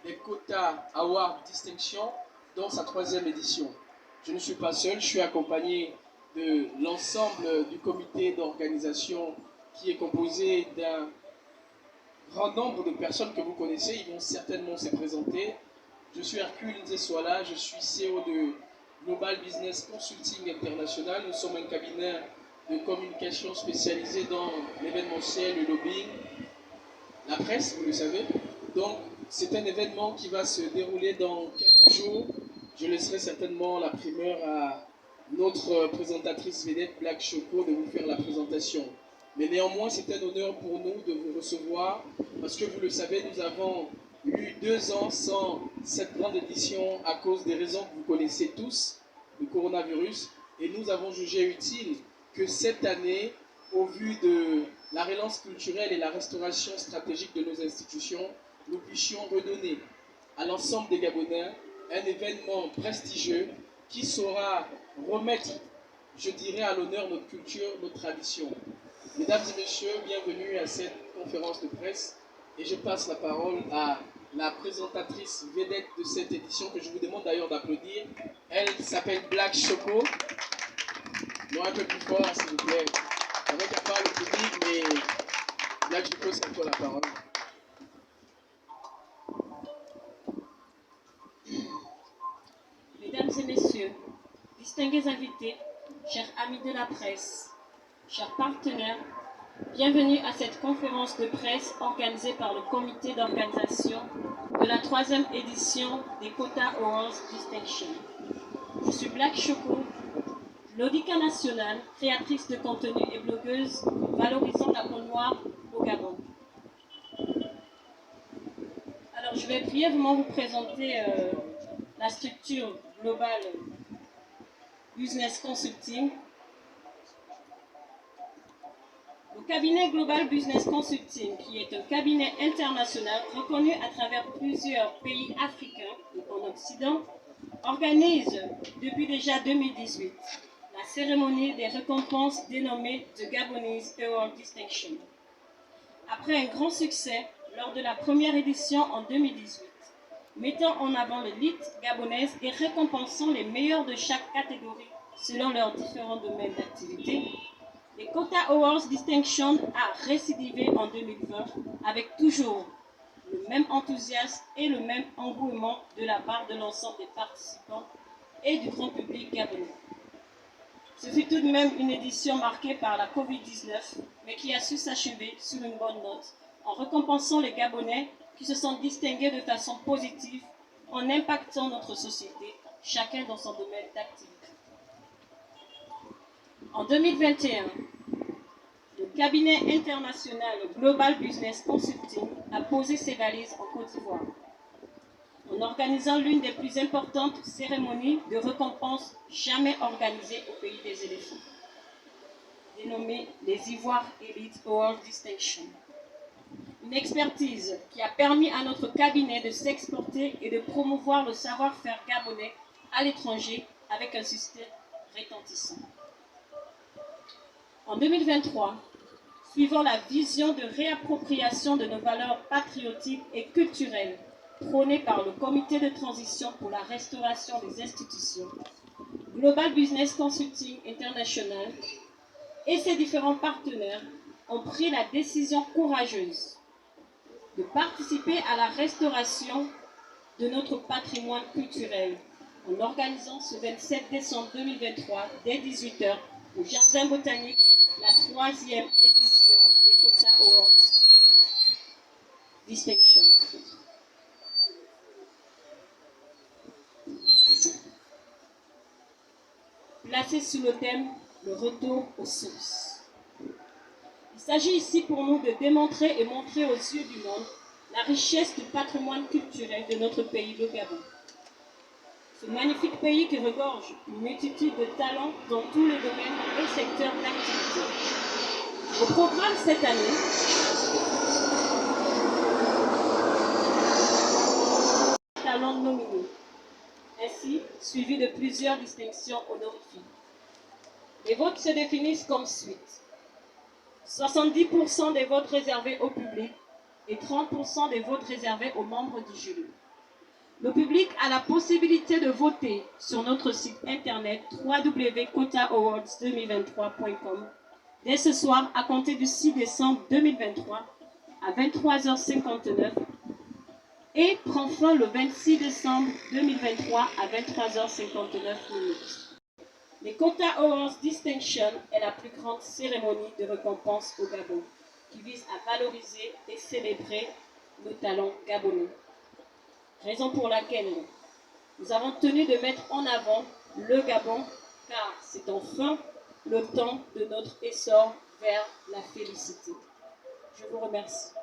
Ekota Award Distinction dans sa 3e édition. Je ne suis pas seul, je suis accompagné de l'ensemble du comité d'organisation qui est composé d'un grand nombre de personnes que vous connaissez. Ils vont certainement se présenter. Je suis Hercule Nzeswala, je suis CEO de Global Business Consulting International. Nous sommes un cabinet de communication spécialisé dans l'événementiel, le lobbying, la presse, vous le savez. Donc, c'est un événement qui va se dérouler dans quelques jours. Je laisserai certainement la primeur à notre présentatrice vedette Black Choco de vous faire la présentation. Mais néanmoins, c'est un honneur pour nous de vous recevoir parce que vous le savez, nous avons eu 2 ans sans cette grande édition à cause des raisons que vous connaissez tous, le coronavirus. Et nous avons jugé utile que cette année, au vu de la relance culturelle et la restauration stratégique de nos institutions, nous puissions redonner à l'ensemble des Gabonais un événement prestigieux qui saura remettre, je dirais, à l'honneur notre culture, notre tradition. Mesdames et messieurs, bienvenue à cette conférence de presse et je passe la parole à la présentatrice vedette de cette édition que je vous demande d'ailleurs d'applaudir. Elle s'appelle Black Choco. Non, un peu plus fort s'il vous plaît. C'est vrai qu'il n'y a pas le public, mais Black Choco, c'est à toi la parole. Mesdames et messieurs, distingués invités, chers amis de la presse, chers partenaires, bienvenue à cette conférence de presse organisée par le comité d'organisation de la 3e édition des Kota Awards Distinction. Je suis Black Choco, laudica nationale, créatrice de contenu et blogueuse valorisant la peau noire au Gabon. Alors, je vais brièvement vous présenter la structure Global Business Consulting. Le cabinet Global Business Consulting, qui est un cabinet international reconnu à travers plusieurs pays africains et en Occident, organise depuis déjà 2018 la cérémonie des récompenses dénommée The Gabonese Award Distinction. Après un grand succès lors de la première édition en 2018, mettant en avant l'élite gabonaise et récompensant les meilleurs de chaque catégorie selon leurs différents domaines d'activité, les Kota Awards Distinction a récidivé en 2020 avec toujours le même enthousiasme et le même engouement de la part de l'ensemble des participants et du grand public gabonais. Ce fut tout de même une édition marquée par la Covid-19, mais qui a su s'achever sur une bonne note en récompensant les Gabonais qui se sont distingués de façon positive en impactant notre société, chacun dans son domaine d'activité. En 2021, le cabinet international Global Business Consulting a posé ses valises en Côte d'Ivoire, en organisant l'une des plus importantes cérémonies de récompense jamais organisées au pays des éléphants, dénommée les Ivoire Elite Award Distinction. Une expertise qui a permis à notre cabinet de s'exporter et de promouvoir le savoir-faire gabonais à l'étranger avec un système retentissant. En 2023, suivant la vision de réappropriation de nos valeurs patriotiques et culturelles prônée par le comité de transition pour la restauration des institutions, Global Business Consulting International et ses différents partenaires ont pris la décision courageuse de participer à la restauration de notre patrimoine culturel en organisant ce 27 décembre 2023 dès 18h au Jardin botanique la 3e édition des Kota Awards Distinction. Placé sous le thème « Le retour aux sources ». Il s'agit ici pour nous de démontrer et montrer aux yeux du monde la richesse du patrimoine culturel de notre pays, le Gabon. Ce magnifique pays qui regorge une multitude de talents dans tous les domaines et secteurs d'activité. Au programme cette année, talents nominés, ainsi suivi de plusieurs distinctions honorifiques. Les votes se définissent comme suit. 70% des votes réservés au public et 30% des votes réservés aux membres du jury. Le public a la possibilité de voter sur notre site internet www.quotaawards2023.com dès ce soir à compter du 6 décembre 2023 à 23h59 et prend fin le 26 décembre 2023 à 23h59. Les Quota Awards Distinction est la plus grande cérémonie de récompense au Gabon qui vise à valoriser et célébrer le talent gabonais. Raison pour laquelle nous avons tenu de mettre en avant le Gabon, car c'est enfin le temps de notre essor vers la félicité. Je vous remercie.